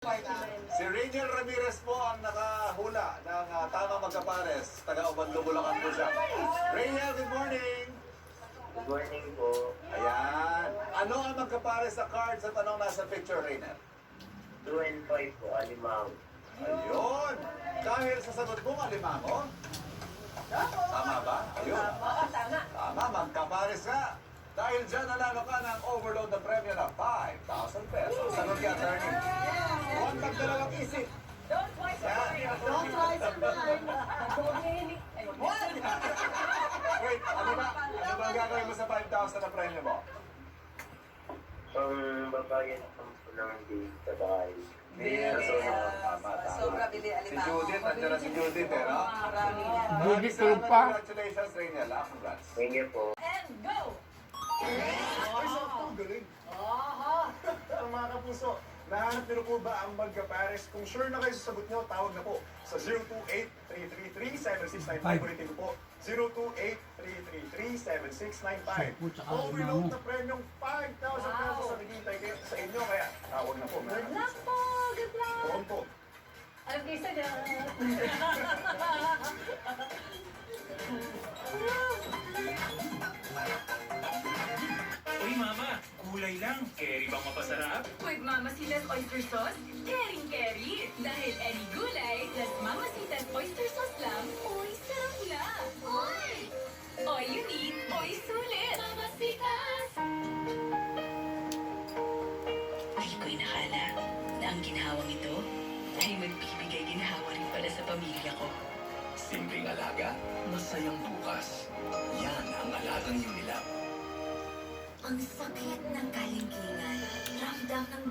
Si Rainier Ramirez po ang nakahula ng tamang magkapares. Taga-Ubando, Bulacan po siya. Rainier, good morning! Good morning po. Ayan. Ano ang magkapares sa card sa tanong nasa picture, Rainier? 2 and 5 po, alimang. Ayun. Dahil sa sagot mong alimango, tama ba? Ayun. Tama, magkapares ka. Dahil dyan nanalo ka ng overload na premyo na 5,000 pesos. Sagot ka, attorney. Huwag magdalawang isip. Don't twice Yan. Don't twice your mind. Wait, ano ba? Ano ba ang gagawin mo sa 5,000 na premyo mo? Babayan po ng date sa bahay. Tama. Sobra bili Si alimango. Judith, nandiyan na si Judith, eh, no? Marami. Judith, tulog pa. Congratulations, Rainier. Congrats. Thank you po. And go! Ay, sakto, galing. Ang mga kapuso, nahanap niyo po ba ang magkapares? Kung sure na kayo sa sagot nyo, tawag na po sa 028-333-7695. Ulitin ko po, 028-333-7695. Overload na premyong 5,000 pesos sa naghihintay kayo sa inyo, kaya tawag na po. Good luck po! Good luck! Tuon po. Alam kayo sa Uy, Mama, kulay lang. Keri bang mapasarap? With Mamacita's Oyster Sauce, caring-carry. Dahil any gulay, plus Mamacita's Oyster Sauce lang, uy, sarap lang. Uy! All you need, uy, sulit. Mamacita's! Di ko'y nakala na ang ginhawang ito ay magbibigay ginhawa rin pala sa pamilya ko. Simpleng alaga, masayang bukas. Yan ang alagang Unilab. Ang sakit ng kalingingan, ramdam ng